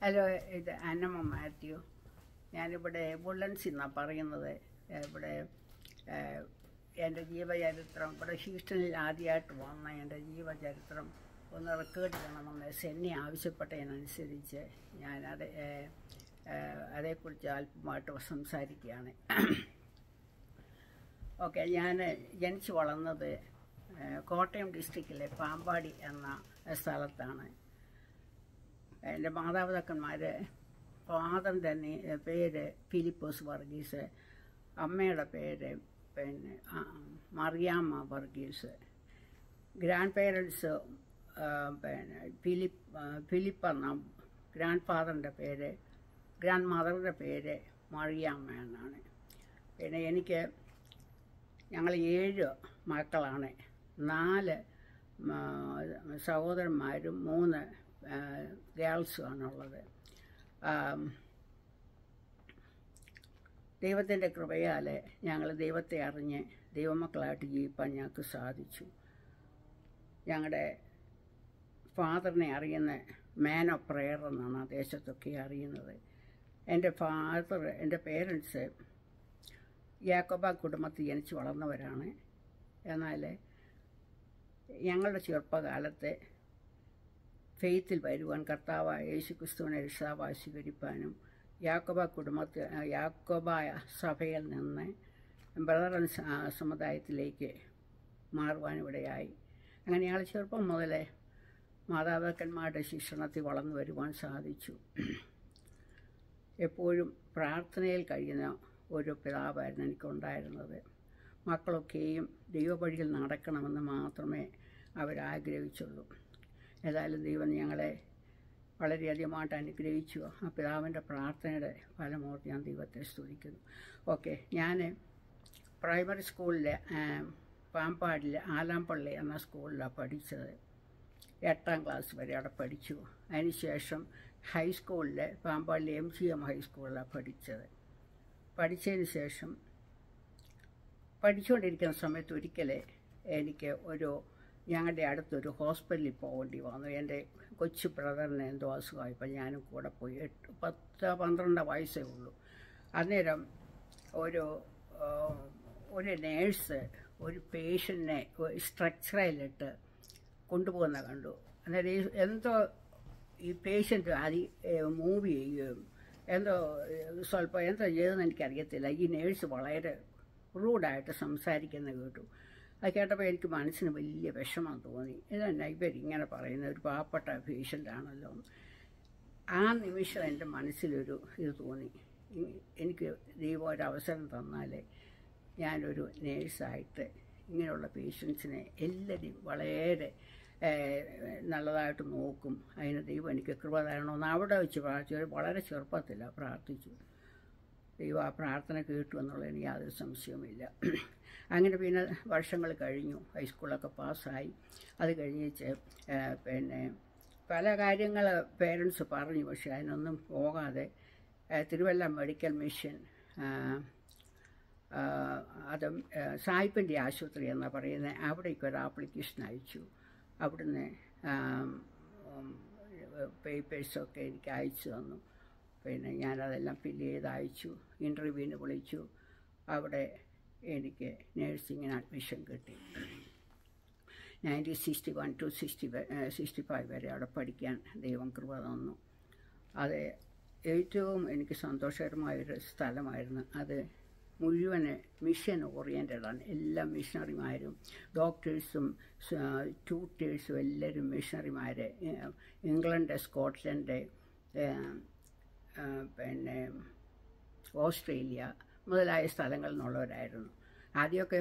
Hello, ഇത് അന്നമ്മ മാത്യു. ഞാനിവിടെ വുഡ്ലൻഡ്സിൽ നിന്നാണ് പറയുന്നത്. ഇവിടെ എൻ്റെ ജീവചരിത്രം ഇവിടെ ഹ്യൂസ്റ്റണിൽ ആദ്യമായിട്ട് വന്ന എൻ്റെ ജീവചരിത്രം ഒന്ന് റെക്കോർഡ് ചെയ്യണമെന്ന് സെന്നി ആവശ്യപ്പെട്ടതിനനുസരിച്ച് ഞാൻ അതേക്കുറിച്ച് അല്പമായിട്ട് സംസാരിക്കുകയാണ്. ഓക്കെ, ഞാൻ ജനിച്ചു വളർന്നത് കോട്ടയം ഡിസ്ട്രിക്റ്റിലെ പാമ്പാടി എന്ന സ്ഥലത്താണ്. എൻ്റെ മാതാപിതാക്കന്മാർ, ഫാദറിൻ്റെ പേര് ഫിലിപ്പോസ് വർഗീസ്, അമ്മയുടെ പേര് മറിയാമ്മ വർഗീസ്. ഗ്രാൻഡ് പേരൻസ് ഫിലിപ്പ് എന്ന ഗ്രാൻഡ് ഫാദറിൻ്റെ പേര്, ഗ്രാൻഡ് മദറിൻ്റെ പേര് മറിയാമ്മ എന്നാണ്. പിന്നെ ഞങ്ങൾ 7 മക്കളാണ്. 4 സഹോദരന്മാരും 3 ഗേൾസുമാണുള്ളത്. ദൈവത്തിൻ്റെ കൃപയാൽ ഞങ്ങൾ ദൈവത്തെ അറിഞ്ഞ് ദൈവമക്കളായിട്ട് ജീവിക്കാൻ ഞങ്ങൾക്ക് സാധിച്ചു. ഞങ്ങളുടെ ഫാദറിനെ അറിയുന്ന മാൻ ഓഫ് പ്രെയർ എന്നാണ് ദേശത്തൊക്കെ അറിയുന്നത്. എൻ്റെ പേരൻസ് യാക്കോബ കുടുംബത്തിൽ ജനിച്ച് വളർന്നവരാണ്. എന്നാൽ ഞങ്ങളുടെ ചെറുപ്പകാലത്ത് ഫെയ്ത്തിൽ വരുവാൻ, കർത്താവായ യേശുക്രിസ്തുവിനെ രക്ഷാവായി സ്വീകരിപ്പാനും യാക്കോബായ സഭയിൽ നിന്ന് ബ്രദറൻ സമുദായത്തിലേക്ക് മാറുവാനിവിടെയായി. അങ്ങനെ ഞങ്ങൾ ചെറുപ്പം മുതലേ മാതാപിതാക്കന്മാരുടെ ശിക്ഷണത്തിൽ വളർന്നു വരുവാൻ സാധിച്ചു. എപ്പോഴും പ്രാർത്ഥനയിൽ കഴിയുന്ന ഒരു പിതാവായിരുന്നു എനിക്കുണ്ടായിരുന്നത്. മക്കളൊക്കെയും ദൈവവഴിയിൽ നടക്കണമെന്ന് മാത്രമേ അവരാഗ്രഹിച്ചുള്ളൂ. ഏതായാലും ദൈവം ഞങ്ങളെ വളരെയധികമായിട്ട് അനുഗ്രഹിച്ചു. ആ പിതാവിൻ്റെ പ്രാർത്ഥനയുടെ ഫലമോർത്ത് ഞാൻ ദൈവത്തെ സ്തുതിക്കുന്നു. ഓക്കെ, ഞാൻ പ്രൈമറി സ്കൂളിൽ പാമ്പാടിൽ ആലാമ്പള്ളി എന്ന സ്കൂളിലാണ് പഠിച്ചത്. 8ാം ക്ലാസ് വരെ അവിടെ പഠിച്ചു. അതിനുശേഷം ഹൈസ്കൂളിൽ പാമ്പാടി MGM ഹൈസ്കൂളിലാണ് പഠിച്ചത്. പഠിച്ചതിന് ശേഷം പഠിച്ചുകൊണ്ടിരിക്കുന്ന സമയത്ത് ഒരിക്കൽ എനിക്ക് ഞങ്ങളുടെ അടുത്തൊരു ഹോസ്പിറ്റലിൽ പോകേണ്ടി വന്നു. എൻ്റെ കൊച്ചു ബ്രദറിന് എന്തോ അസുഖമായപ്പോൾ ഞാനും കൂടെ പോയി. 10-12 വയസ്സേ ഉള്ളൂ. അന്നേരം ഒരു നേഴ്സ് ഒരു പേഷ്യൻറ്റിനെ സ്ട്രക്ചറിലിട്ട് കൊണ്ടുപോകുന്ന കണ്ടു. അന്നേരം എന്തോ ഈ പേഷ്യൻ്റ് മൂവ് ചെയ്യുകയും എന്തോ ചെയ്തെന്ന് എനിക്കറിയത്തില്ല. ഈ നേഴ്സ് വളരെ റൂഡായിട്ട് സംസാരിക്കുന്ന കേട്ടു. അത് കേട്ടപ്പോൾ എനിക്ക് മനസ്സിന് വലിയ വിഷമം തോന്നി. ഇതന്നെ ഇവരിങ്ങനെ പറയുന്ന ഒരു പാവപ്പെട്ട പേഷ്യൻ്റാണല്ലോ. ആ നിമിഷം എൻ്റെ മനസ്സിലൊരു ഇത് തോന്നി, എനിക്ക് ദൈവം ഒരവസരം തന്നാൽ ഞാനൊരു നേഴ്സായിട്ട് ഇങ്ങനെയുള്ള പേഷ്യൻസിനെ എല്ലാവരും വളരെ നല്ലതായിട്ട് നോക്കും. അതിന് ദൈവം എനിക്ക് കൃപ തരണമെന്ന് അവിടെ വെച്ച് പ്രാർത്ഥിച്ചു. വളരെ ചെറുപ്പത്തിലാണ് പ്രാർത്ഥിച്ചു. ദൈവം ആ പ്രാർത്ഥന കേട്ടു എന്നുള്ളതിന് യാതൊരു സംശയവുമില്ല. അങ്ങനെ പിന്നെ വർഷങ്ങൾ കഴിഞ്ഞു. ഹൈസ്കൂളൊക്കെ പാസ്സായി. അത് കഴിഞ്ഞ് പിന്നെ പല കാര്യങ്ങൾ പേരൻസ് പറഞ്ഞു. പക്ഷേ അതിനൊന്നും പോകാതെ തിരുവല്ല മെഡിക്കൽ മിഷൻ, അതും സായിപ്പിൻ്റെ ആശുപത്രി എന്നാണ് പറയുന്നത്, അവിടേക്ക് ഒരു ആപ്ലിക്കേഷൻ അയച്ചു. അവിടുന്ന് പേപ്പേഴ്സൊക്കെ എനിക്ക് അയച്ചു തന്നു. പിന്നെ ഞാനതെല്ലാം ഫില്ല് ചെയ്ത് അയച്ചു. ഇൻ്റർവ്യൂവിന് വിളിച്ചു. അവിടെ എനിക്ക് നേഴ്സിങ്ങിന് അഡ്മിഷൻ കിട്ടി. 1961 to 65 വരെ അവിടെ പഠിക്കാൻ ദൈവം കൃപ തന്നു. അത് ഏറ്റവും എനിക്ക് സന്തോഷകരമായൊരു സ്ഥലമായിരുന്നു. അത് മുഴുവന് മിഷൻ ഓറിയൻറ്റഡാണ്. എല്ലാ മിഷണറിമാരും, ഡോക്ടേഴ്സും ട്യൂട്ടേഴ്സും എല്ലാവരും മിഷണറിമാർ. ഇംഗ്ലണ്ട്, സ്കോട്ട്ലൻഡ്, പിന്നെ ഓസ്ട്രേലിയ മുതലായ സ്ഥലങ്ങളിൽ നിന്നുള്ളവരായിരുന്നു. ആദ്യമൊക്കെ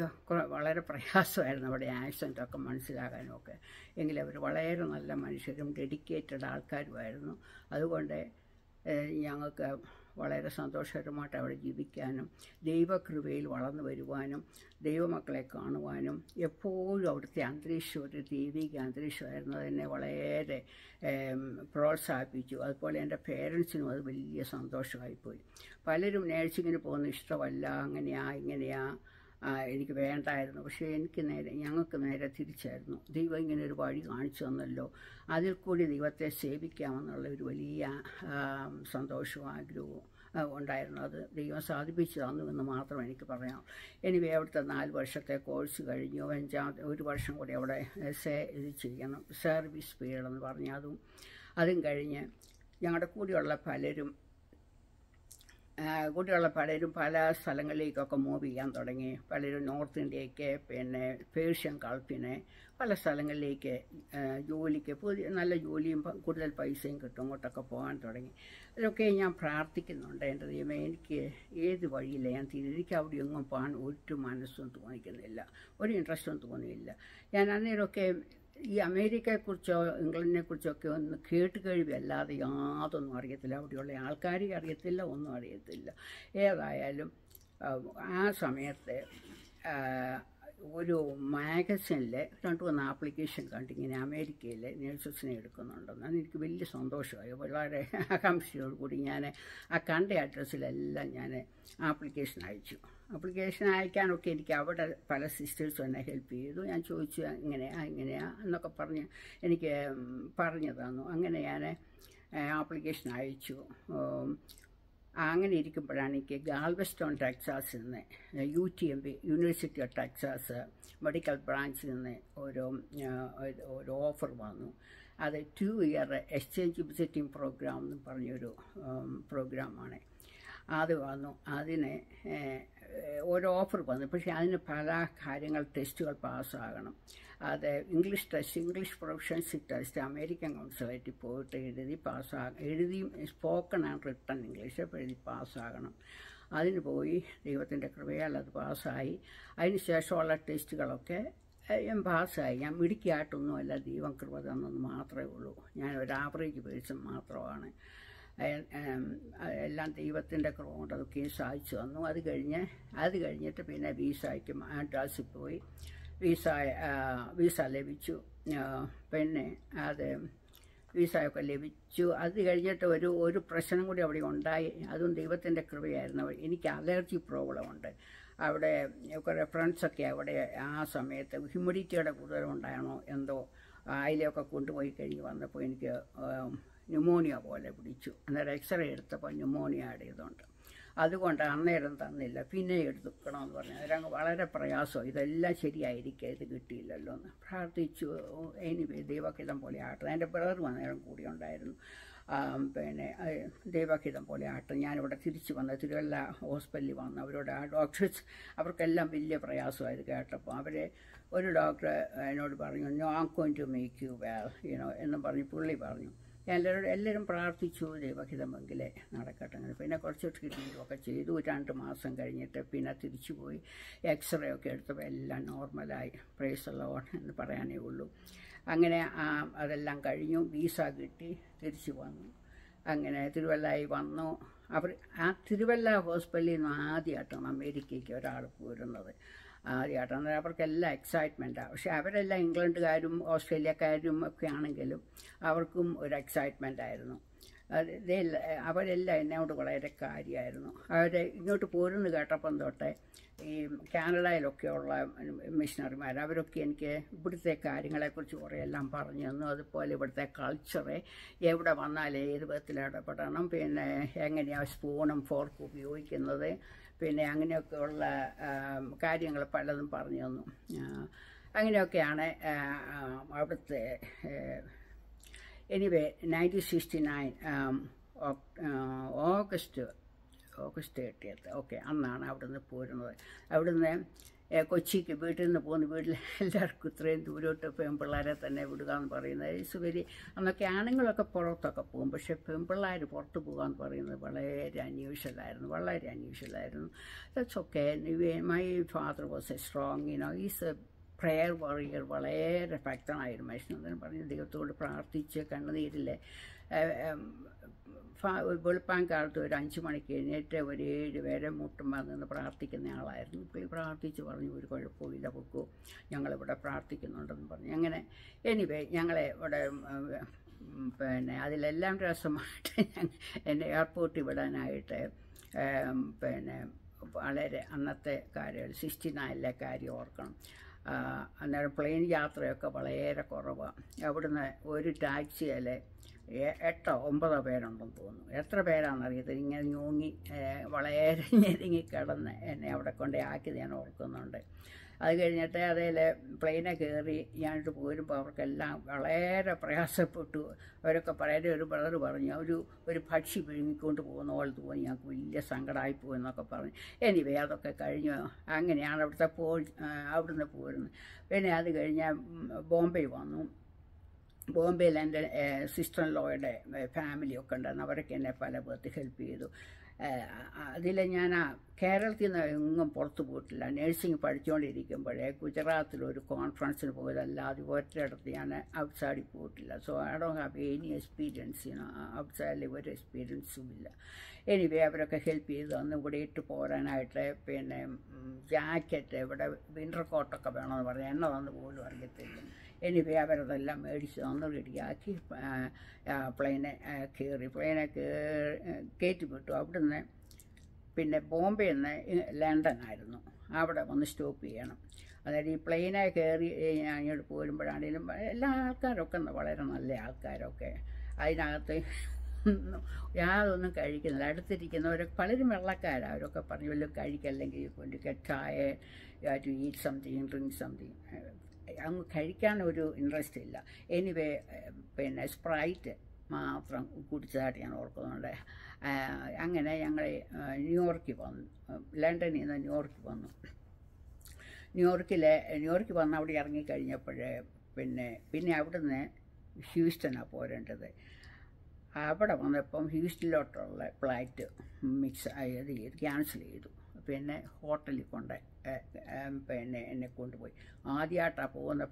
വളരെ പ്രയാസമായിരുന്നു അവിടെ ആക്സെൻ്റൊക്കെ മനസ്സിലാകാനുമൊക്കെ. എങ്കിലും അവർ വളരെ നല്ല മനുഷ്യരും ഡെഡിക്കേറ്റഡ് ആൾക്കാരുമായിരുന്നു. അതുകൊണ്ട് ഞങ്ങൾക്ക് വളരെ സന്തോഷകരമായിട്ട് അവിടെ ജീവിക്കാനും ദൈവകൃപയിൽ വളർന്നു വരുവാനും ദൈവമക്കളെ കാണുവാനും എപ്പോഴും അവിടുത്തെ അന്തരീക്ഷം ഒരു ദൈവിക അന്തരീക്ഷമായിരുന്നു. അതെന്നെ വളരെ പ്രോത്സാഹിപ്പിച്ചു. അതുപോലെ എൻ്റെ പേരൻസിനും അത് വലിയ സന്തോഷമായിപ്പോയി. പലരും നേഴ്സിങ്ങിന് പോകുന്ന ഇഷ്ടമല്ല, അങ്ങനെയാ ഇങ്ങനെയാ എനിക്ക് വേണ്ടായിരുന്നു. പക്ഷേ ഞങ്ങൾക്ക് നേരെ തിരിച്ചായിരുന്നു. ദൈവം ഇങ്ങനെ ഒരു വഴി കാണിച്ചു തന്നല്ലോ, അതിൽ കൂടി ദൈവത്തെ സേവിക്കാമെന്നുള്ള ഒരു വലിയ സന്തോഷവും ആഗ്രഹവും ഉണ്ടായിരുന്നു. അത് ദൈവം സാധിപ്പിച്ചു തന്നു എന്ന് മാത്രം എനിക്ക് പറയാം. എനിവേ അവിടുത്തെ 4 വർഷത്തെ കോഴ്സ് കഴിഞ്ഞു. 1 വർഷം കൂടി അവിടെ ഇത് ചെയ്യണം, സർവീസ് പീരീഡ് എന്ന് പറഞ്ഞ് അതും കഴിഞ്ഞ് ഞങ്ങളുടെ കൂടെയുള്ള പലരും പല സ്ഥലങ്ങളിലേക്കൊക്കെ മൂവ് ചെയ്യാൻ തുടങ്ങി. പലരും നോർത്ത് ഇന്ത്യയ്ക്ക്, പിന്നെ പേർഷ്യൻ ഗൾഫിന്, പല സ്ഥലങ്ങളിലേക്ക് ജോലിക്ക്, നല്ല ജോലിയും കൂടുതൽ പൈസയും കിട്ടും, അങ്ങോട്ടൊക്കെ പോകാൻ തുടങ്ങി. അതിലൊക്കെ ഞാൻ പ്രാർത്ഥിക്കുന്നുണ്ട്, എൻ്റെ ദൈവമേ എനിക്ക് ഏത് വഴിയില്ല ഞാൻ എനിക്ക് അവിടെ എങ്ങും പോകാൻ ഒരു മനസ്സും തോന്നിക്കുന്നില്ല, ഒരു ഇൻട്രസ്റ്റും തോന്നിയില്ല. ഞാൻ അന്നേരമൊക്കെ ഈ അമേരിക്കയെക്കുറിച്ചോ ഇംഗ്ലണ്ടിനെക്കുറിച്ചോ ഒക്കെ ഒന്ന് കേട്ടുകഴിവല്ലാതെ യാതൊന്നും അറിയത്തില്ല. അവിടെയുള്ള ആൾക്കാരെ അറിയത്തില്ല, ഒന്നും അറിയത്തില്ല. ഏതായാലും ആ സമയത്ത് ഒരു മാഗസിനിൽ 2-3 ആപ്ലിക്കേഷൻ കണ്ട് ഇങ്ങനെ അമേരിക്കയിൽ നേഴ്സസിനെ എടുക്കുന്നുണ്ടെന്ന്. അതെനിക്ക് വലിയ സന്തോഷമായി. വളരെ ആകാംക്ഷയോടുകൂടി ഞാൻ ആ കണ്ട അഡ്രസ്സിലെല്ലാം ഞാൻ ആപ്ലിക്കേഷൻ അയച്ചു. ആപ്ലിക്കേഷൻ അയക്കാനൊക്കെ എനിക്ക് അവിടെ പല സിസ്റ്റേഴ്സും എന്നെ ഹെൽപ്പ് ചെയ്തു. ഞാൻ ചോദിച്ചു എങ്ങനെയാ എന്നൊക്കെ പറഞ്ഞ് എനിക്ക് പറഞ്ഞു തന്നു. അങ്ങനെ ഞാൻ ആപ്ലിക്കേഷൻ അയച്ചു. അങ്ങനെ ഇരിക്കുമ്പോഴാണ് എനിക്ക് ഗാൽവെസ്റ്റോൺ ടെക്സാസിൽ നിന്ന് UTMB university of Texas medical ബ്രാഞ്ചിൽ നിന്ന് ഒരു ഓഫർ വന്നു. അത് 2 ഇയർ എക്സ്ചേഞ്ച് വിസിറ്റിംഗ് പ്രോഗ്രാം എന്ന് പറഞ്ഞൊരു പ്രോഗ്രാമാണ്. അത് വന്നു. അതിന് ഒരു ഓഫർ വന്നു. പക്ഷേ അതിന് പല ടെസ്റ്റുകൾ പാസ്സാകണം. അത് ഇംഗ്ലീഷ് പ്രൊഫഷൻസി ടെസ്റ്റ് അമേരിക്കൻ കൗൺസിലായിട്ട് പോയിട്ട് എഴുതിയും സ്പോക്കൺ ആൻഡ് റിട്ടൺ ഇംഗ്ലീഷ് എഴുതി പാസ്സാകണം. അതിന് പോയി ദൈവത്തിൻ്റെ കൃപയാൽ അത് പാസ്സായി. അതിന് ശേഷമുള്ള ടെസ്റ്റുകളൊക്കെ ഞാൻ പാസ്സായി. ഞാൻ മിടുക്കിയായിട്ടൊന്നുമല്ല, ദൈവം കൃപ തന്നെന്ന് മാത്രമേ ഉള്ളൂ. ഞാൻ ഒരു ആവറേജ് പേഴ്സൺ മാത്രമാണ്. എല്ലാം ദൈവത്തിൻ്റെ കൃപ കൊണ്ട് അതൊക്കെ സാധിച്ചു തന്നു. അത് കഴിഞ്ഞിട്ട് പിന്നെ വിസയ്ക്ക് മദ്രാസിൽ പോയി വിസ ലഭിച്ചു. പിന്നെ അത് വിസയൊക്കെ ലഭിച്ചു. അത് കഴിഞ്ഞിട്ട് ഒരു പ്രശ്നം കൂടി അവിടെ ഉണ്ടായി. അതും ദൈവത്തിൻ്റെ കൃപയായിരുന്നു. എനിക്ക് അലർജി പ്രോബ്ലം ഉണ്ട്. അവിടെ കുറേ ഫ്രണ്ട്സൊക്കെ അവിടെ ആ സമയത്ത് ഹ്യൂമിഡിറ്റിയുടെ കൂടുതലുണ്ടാണോ എന്തോ അതിലൊക്കെ കൊണ്ടുപോയി കഴിഞ്ഞ് വന്നപ്പോൾ എനിക്ക് ന്യൂമോണിയ പോലെ പിടിച്ചു. അന്നേരം എക്സ്റേ എടുത്തപ്പോൾ ന്യൂമോണിയയുടെ ഇതുണ്ട്. അതുകൊണ്ട് അന്നേരം തന്നില്ല, പിന്നെ എടുക്കണമെന്ന് പറഞ്ഞു. അന്നേരം വളരെ പ്രയാസം, ഇതെല്ലാം ശരിയായിരിക്കുക, ഇത് കിട്ടിയില്ലല്ലോ എന്ന് പ്രാർത്ഥിച്ചു. എനിവേ ദൈവഹിതം പോലെ ആട്ടം. എൻ്റെ ബ്രദർ അന്നേരം കൂടി ഉണ്ടായിരുന്നു. പിന്നെ ദൈവഹിതം പോലെ ആട്ടം. ഞാനിവിടെ തിരിച്ചു വന്ന തിരുവല്ല ഹോസ്പിറ്റലിൽ വന്നു. അവരോട് ആ ഡോക്ടേഴ്സ് അവർക്കെല്ലാം വലിയ പ്രയാസമായത് കേട്ടപ്പോൾ ഒരു ഡോക്ടർ എന്നോട് പറഞ്ഞു, "no, I am going to make you well എന്നും പറഞ്ഞ് പുള്ളി പറഞ്ഞു. എല്ലാവരും പ്രാർത്ഥിച്ചു, ദൈവഹിതമെങ്കിലേ നടക്കട്ടെ. അങ്ങനെ പിന്നെ കുറച്ച് ട്രീറ്റ്മെൻറ്റുമൊക്കെ ചെയ്തു. 2 മാസം കഴിഞ്ഞിട്ട് പിന്നെ തിരിച്ചു പോയി എക്സ്റേ ഒക്കെ എടുത്തപ്പോൾ എല്ലാം നോർമലായി. പ്രൈസ് ദി ലോർഡ് എന്ന് പറയാനേ ഉള്ളൂ. അങ്ങനെ അതെല്ലാം കഴിഞ്ഞു. വിസ കിട്ടി, തിരിച്ചു വന്നു. അങ്ങനെ തിരുവല്ലയിൽ വന്നു. തിരുവല്ല ഹോസ്പിറ്റലിൽ നിന്ന് ആദ്യമായിട്ടാണ് അമേരിക്കയ്ക്ക് ഒരാൾ പോരുന്നത്. ആദ്യമായിട്ടാണ്. അവർക്കെല്ലാം എക്സൈറ്റ്മെൻറ്റാണ്. പക്ഷെ അവരെല്ലാം ഇംഗ്ലണ്ടുകാരും ഓസ്ട്രേലിയക്കാരും ഒക്കെ ആണെങ്കിലും അവർക്കും ഒരു എക്സൈറ്റ്മെൻ്റ് ആയിരുന്നു. അവരെല്ലാം എന്നോട് വളരെ കാര്യമായിരുന്നു. ഇങ്ങോട്ട് പോരുന്ന് കേട്ടപ്പം തൊട്ടേ ഈ കാനഡയിലൊക്കെയുള്ള മിഷണറിമാർ അവരൊക്കെ എനിക്ക് ഇവിടുത്തെ കാര്യങ്ങളെക്കുറിച്ച് കുറേ എല്ലാം പറഞ്ഞു തന്നു. അതുപോലെ ഇവിടുത്തെ കൾച്ചറ്, എവിടെ വന്നാൽ ഏത് വിധത്തിൽ ഇടപെടണം, പിന്നെ എങ്ങനെയാണ് സ്പൂണും ഫോർക്കും ഉപയോഗിക്കുന്നത്, പിന്നെ അങ്ങനെയൊക്കെയുള്ള കാര്യങ്ങൾ പലതും പറഞ്ഞു തന്നു. അങ്ങനെയൊക്കെയാണ് അവിടുത്തെ. എനിവേ 1969 ഓഗസ്റ്റ് 30th ഓക്കെ അന്നാണ് അവിടുന്ന് പോരുന്നത്. അവിടുന്ന് കൊച്ചിക്ക് വീട്ടിൽ നിന്ന് പോകുന്ന വീട്ടിൽ എല്ലാവർക്കും ഇത്രയും ദൂരോട്ട് പെൺപിള്ളേരെ തന്നെ വിടുക എന്ന് പറയുന്നത് ഇറ്റ്സ് വെരി. അന്നൊക്കെ ആണുങ്ങളൊക്കെ പുറത്തൊക്കെ പോകും, പക്ഷേ പെൺപിള്ളേർ പുറത്ത് പോകുക എന്ന് പറയുന്നത് വളരെ അൺയൂഷ്വലായിരുന്നു. That's okay. My father was a strong is a prayer warrior. വളരെ ഭക്തനായിരുന്നു മനുഷ്യൻ. എന്ന് പറഞ്ഞ് ദൈവത്തോട് പ്രാർത്ഥിച്ച് കണ്ണുനീരിലെ വെളുപ്പാൻകാലത്ത് ഒരു 5 മണിക്ക് എഴുന്നേറ്റ് ഒരു 7 വരെ മുട്ടുമ്പോൾ നിന്ന് പ്രാർത്ഥിക്കുന്ന ആളായിരുന്നു. പുള്ളി പ്രാർത്ഥിച്ച് പറഞ്ഞു, ഒരു കുഴപ്പമില്ല, പൊക്കോ, ഞങ്ങളിവിടെ പ്രാർത്ഥിക്കുന്നുണ്ടെന്ന് പറഞ്ഞു. അങ്ങനെ എനിവേ ഞങ്ങളെ ഇവിടെ പിന്നെ അതിലെല്ലാം രസമായിട്ട് എന്നെ എയർപോർട്ടിൽ വിടാനായിട്ട് പിന്നെ വളരെ അന്നത്തെ കാര്യം 69 കാര്യം ഓർക്കണം. അന്നേരം പ്ലെയിൻ യാത്രയൊക്കെ വളരെ കുറവാണ്. അവിടുന്ന് ഒരു ടാക്സിയിൽ 8 or 9 പേരുണ്ടെന്ന് തോന്നുന്നു. എത്ര പേരാണെന്നറിയത്തില്ല. ഇങ്ങനെ ഞൂങ്ങി വളരെ ഞെരുങ്ങി കിടന്ന് എന്നെ അവിടെ കൊണ്ട് ആക്കിയത് ഞാൻ ഓർക്കുന്നുണ്ട്. അത് കഴിഞ്ഞിട്ട് അതിൽ പ്ലെയിനെ കയറി ഞാനിട്ട് പോരുമ്പോൾ അവർക്കെല്ലാം വളരെ പ്രയാസപ്പെട്ടു. അവരൊക്കെ പറയുന്നത് ഒരു ബ്രദർ പറഞ്ഞു ഒരു പക്ഷി വിഴുങ്ങിക്കൊണ്ട് പോകുന്ന പോലെ തോന്നി, ഞങ്ങൾക്ക് വലിയ സങ്കടമായിപ്പോയി എന്നൊക്കെ പറഞ്ഞു. എനിവേ അതൊക്കെ കഴിഞ്ഞു. അങ്ങനെയാണ് അവിടുന്ന് പോരുന്നത്. പിന്നെ അത് കഴിഞ്ഞ് ബോംബെ വന്നു. ബോംബെയിൽ എൻ്റെ സിസ്റ്റർ ഇൻ ലോയുടെ ഫാമിലിയൊക്കെ ഉണ്ടായിരുന്നു. അവരൊക്കെ എന്നെ പല പേർക്ക് ഹെൽപ്പ് ചെയ്തു. അതിൽ ഞാൻ കേരളത്തിൽ നിന്ന് എങ്ങും പുറത്തു പോയിട്ടില്ല. നേഴ്സിംഗ് പഠിച്ചുകൊണ്ടിരിക്കുമ്പോഴേ ഗുജറാത്തിലൊരു കോൺഫറൻസിന് പോയതല്ലാതെ ഒരിടത്ത് ഞാൻ ഔട്ട്സൈഡിൽ പോയിട്ടില്ല. So I don't have any experience, ഔട്ട്സൈഡിൽ ഒരു എക്സ്പീരിയൻസും ഇല്ല. എനിവേ അവരൊക്കെ ഹെൽപ്പ് ചെയ്ത് അന്ന് ഇവിടെ ഇട്ട് പോരാനായിട്ട്. പിന്നെ ജാക്കറ്റ്, ഇവിടെ വിൻ്റർ കോട്ടൊക്കെ വേണമെന്ന് പറഞ്ഞു, എണ്ണ തന്നു പോലും അറിയത്തില്ല. എനിവേ അവരതെല്ലാം മേടിച്ച് തന്ന് റെഡിയാക്കി പ്ലെയിനെ കയറ്റി വിട്ടു. അവിടുന്ന് പിന്നെ ബോംബെയിൽ നിന്ന് ലണ്ടനായിരുന്നു. അവിടെ വന്ന് സ്റ്റോപ്പ് ചെയ്യണം. അതായത് ഈ പ്ലെയിനെ കയറി ഞാൻ ഇങ്ങോട്ട് പോരുമ്പോഴാണെങ്കിലും എല്ലാ ആൾക്കാരൊക്കെ വളരെ നല്ല ആൾക്കാരൊക്കെ. അതിനകത്ത് യാതൊന്നും കഴിക്കുന്നില്ല. അടുത്തിരിക്കുന്നവർ പലരും വെള്ളക്കാരാണ്. അവരൊക്കെ പറഞ്ഞു വല്ലതും കഴിക്കല്ലെങ്കിൽ കൊണ്ട് കെട്ടായ to eat something, drink something. അങ്ങ് കഴിക്കാനൊരു ഇൻട്രസ്റ്റ് ഇല്ല. എനിവേ പിന്നെ സ്പ്രൈറ്റ് മാത്രം കുടിച്ചതായിട്ട് ഞാൻ ഓർക്കുന്നുണ്ട്. അങ്ങനെ ഞങ്ങൾ ന്യൂയോർക്കിൽ വന്നു. ലണ്ടനിൽ നിന്ന് ന്യൂയോർക്കിൽ വന്നു. ന്യൂയോർക്കിൽ വന്ന് അവിടെ ഇറങ്ങിക്കഴിഞ്ഞപ്പോൾ പിന്നെ അവിടുന്ന് ഹ്യൂസ്റ്റനാണ് പോരേണ്ടത്. അവിടെ വന്നപ്പം ഹ്യൂസ്റ്റനിലോട്ടുള്ള ഫ്ലൈറ്റ് ക്യാൻസൽ ചെയ്തു. പിന്നെ ഹോട്ടലിൽ പിന്നെ എന്നെ കൊണ്ടുപോയി. ആദ്യമായിട്ടാണ് പോകുന്നത്.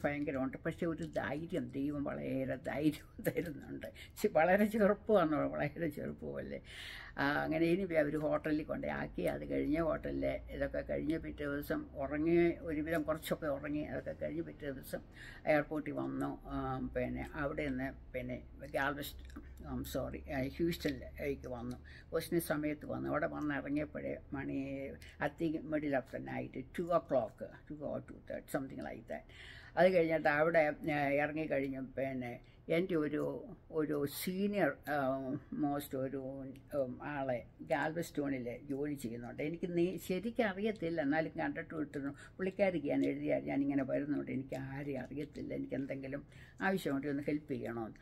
ഭയങ്കരമുണ്ട്. പക്ഷേ ഒരു ധൈര്യം, ദൈവം വളരെ ധൈര്യം തരുന്നുണ്ട്. വളരെ വളരെ ചെറുപ്പമല്ലേ. അങ്ങനെ ഇനി അവർ ഹോട്ടലിൽ ആക്കി. അത് കഴിഞ്ഞ് ഹോട്ടലിൽ ഇതൊക്കെ കഴിഞ്ഞ് പിറ്റേ ദിവസം ഉറങ്ങി, ഒരുവിധം കുറച്ചൊക്കെ ഉറങ്ങി. അതൊക്കെ കഴിഞ്ഞ് പിറ്റേ ദിവസം എയർപോർട്ടിൽ വന്നു. പിന്നെ അവിടെ നിന്ന് പിന്നെ ഹ്യൂസ്റ്റനിലേക്ക് വന്നു. ക്വസ്റ്റിന് സമയത്ത് വന്നു. അവിടെ വന്ന് ഇറങ്ങിയപ്പോഴേ മണി middle of the night 2 o'clock, 2 or 2:30 something like that. അത് കഴിഞ്ഞിട്ട് അവിടെ ഇറങ്ങിക്കഴിഞ്ഞു. പിന്നെ എൻ്റെ ഒരു സീനിയർ മോസ്റ്റ് ഒരു ആളെ ഗാൽവെസ്റ്റോണിൽ ജോലി ചെയ്യുന്നുണ്ട്. എനിക്ക് ശരിക്കും അറിയത്തില്ല, എന്നാലും കണ്ടിട്ട് വിട്ടിരുന്നു. പുള്ളിക്കാരിക്ക് ഞാൻ എഴുതിയാൽ ഞാനിങ്ങനെ വരുന്നുണ്ട്, എനിക്ക് ആരെയും അറിയത്തില്ല, എനിക്ക് എന്തെങ്കിലും ആവശ്യമുണ്ടെങ്കിൽ ഒന്ന് ഹെൽപ്പ് ചെയ്യണമെന്ന്.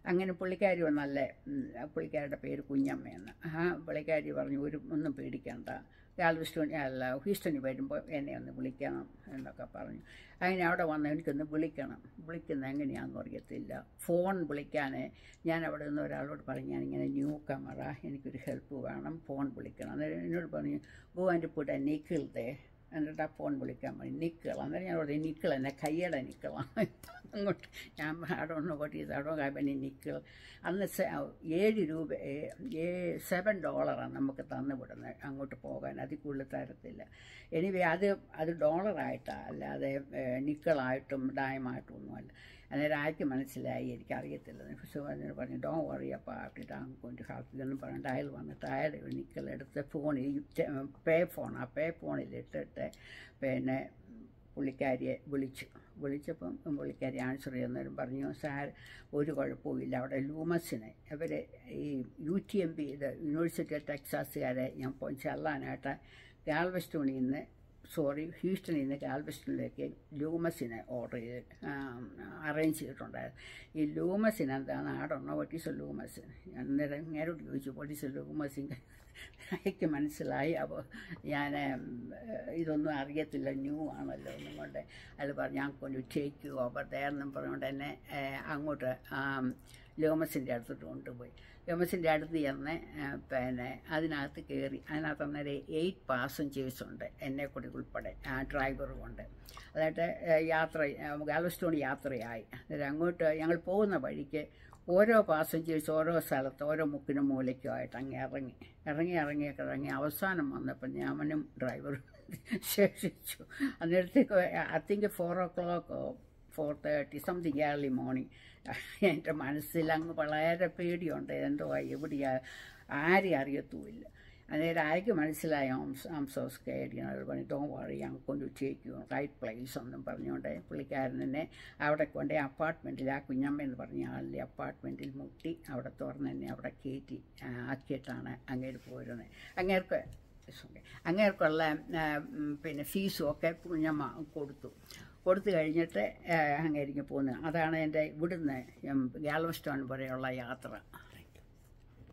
അങ്ങനെ പുള്ളിക്കാരി പുള്ളിക്കാരുടെ പേര് കുഞ്ഞമ്മയെന്ന്. പുള്ളിക്കാരി പറഞ്ഞു ഒന്നും പേടിക്കണ്ട, ഹ്യൂസ്റ്റണിൽ വരുമ്പോൾ എന്നെ ഒന്ന് വിളിക്കണം എന്നൊക്കെ പറഞ്ഞു. അങ്ങനെ അവിടെ വന്ന് എനിക്കൊന്ന് വിളിക്കുന്നത് എങ്ങനെയാണെന്ന് അറിയത്തില്ല. ഫോൺ വിളിക്കാൻ ഞാൻ അവിടെ നിന്ന് ഒരാളോട് പറഞ്ഞു, ഞാനിങ്ങനെ ന്യൂ കമറ, എനിക്കൊരു ഹെൽപ്പ് വേണം, ഫോൺ വിളിക്കണം. അന്നേരം എന്നോട് പറഞ്ഞു ഗോ ആൻഡ് പുട്ട് എ നിക്കിൾ ദേ. എന്നിട്ട് ആ ഫോൺ വിളിക്കാൻ പറഞ്ഞു നിക്കിൾ. അന്നേരം ഞാൻ പറഞ്ഞു നിക്കിൾ എന്നെ കയ്യുടെ നിക്കിളാണ്. അങ്ങോട്ട് ഞാൻ അടോണ്ട് കാബനി നിക്കിൾ. അന്ന് $7 നമുക്ക് തന്നു വിടുന്നത് അങ്ങോട്ട് പോകാൻ. അതിൽ കൂടുതൽ തരത്തില്ല. എനിവേ അത് ഡോളറായിട്ടാണ്, അല്ലാതെ നിക്കിളായിട്ടും ഡയമായിട്ടും ഒന്നുമല്ല. അന്നേരം ആർക്ക് മനസ്സിലായി എനിക്കറിയത്തില്ല. പക്ഷേ പറഞ്ഞു do worry apart it, am going to have ഇതൊന്നും പറഞ്ഞിട്ട് അയാൾ വന്നിട്ട് അയാൾ നിക്കിളെടുത്ത് ഫോണിൽ പേ ഫോണിൽ ഇട്ടിട്ട് പിന്നെ പുള്ളിക്കാരിയെ വിളിച്ചപ്പം പുള്ളിക്കാരി ആൻസർ ചെയ്യുന്നവരും പറഞ്ഞു സാർ ഒരു കുഴപ്പമില്ല, അവിടെ ലൂമസിനെ ഇവർ ഈ UTMB യൂണിവേഴ്സിറ്റി ഓഫ് ടെക്സാസുകാരെ ഞാൻ ചെല്ലാനായിട്ട് ഹ്യൂസ്റ്റണിൽ നിന്ന് ഗാൽവെസ്റ്റണിലേക്ക് ലൂമസിനെ അറേഞ്ച് ചെയ്തിട്ടുണ്ടായിരുന്നു. ഈ ലൂമസിന് എന്താണ് ആടണോ വട്ട് ഈസ് എ ലൂമസിൻ? അന്നേരം നേരോട് ചോദിച്ചു വട്ട് ഈസ് എ ലൂമസിൻ. എനിക്ക് മനസ്സിലായി. അപ്പോൾ ഞാൻ ഇതൊന്നും അറിയത്തില്ല, ന്യൂ ആണല്ലോ എന്നും കൊണ്ട് അത് പറഞ്ഞു ഞാൻ കൊണ്ട് ടേക്ക് യു ഓവർ ദെയർന്നും പറഞ്ഞുകൊണ്ട് എന്നെ അങ്ങോട്ട് ലൂമസിൻ്റെ അടുത്തോട്ട് കൊണ്ടുപോയി. ലൂമസിൻ്റെ അടുത്ത് ചെന്ന് പിന്നെ അതിനകത്ത് കയറി. അതിനകത്ത് അന്നേരം 8 passengers ഉണ്ട്, എന്നെ കൂടി ഉൾപ്പെടെ, ഡ്രൈവറും ഉണ്ട്. അതായിട്ട് ഗാൽവെസ്റ്റോൺ യാത്രയായി. അന്നേരം അങ്ങോട്ട് ഞങ്ങൾ പോകുന്ന വഴിക്ക് ഓരോ പാസഞ്ചേഴ്സ് ഓരോ സ്ഥലത്ത് ഓരോ മുക്കിനും മൂലയ്ക്കുമായിട്ട് ഇറങ്ങി അവസാനം വന്നപ്പോൾ ഞാനും ഡ്രൈവറും ശേഷിച്ചു. അന്നേരത്തേക്ക് I think 4 o'clock 4:30 something early morning. എൻ്റെ മനസ്സിലങ്ങ് വളരെ പേടിയുണ്ട്, എന്തോ എവിടെയാ ആരെയും അറിയത്തുമില്ല. അന്നേരം ആർക്ക് മനസ്സിലായി ഐം സോ സ്കെയർഡ് അവർ പറഞ്ഞു don't worry I am going to take you right place എന്നും പറഞ്ഞുകൊണ്ട് പുള്ളിക്കാരൻ തന്നെ അവിടെ കൊണ്ട് അപ്പാർട്ട്മെൻറ്റിൽ ആ കുഞ്ഞമ്മ എന്ന് പറഞ്ഞ ആളിൻ്റെ അപ്പാർട്ട്മെൻറ്റിൽ മുട്ടി അവിടെ തുറന്ന് തന്നെ അവിടെ കയറ്റി ആക്കിയിട്ടാണ് അങ്ങേര് പോരുന്നത്. അങ്ങേർക്കുള്ള പിന്നെ ഫീസും ഒക്കെ കുഞ്ഞമ്മ കൊടുത്തു കഴിഞ്ഞിട്ട് അങ്ങേരിക്ക് പോകുന്നത്. അതാണ് എൻ്റെ ഇവിടുന്ന് ഗാൽവസ്റ്റോൺ വരെയുള്ള യാത്ര.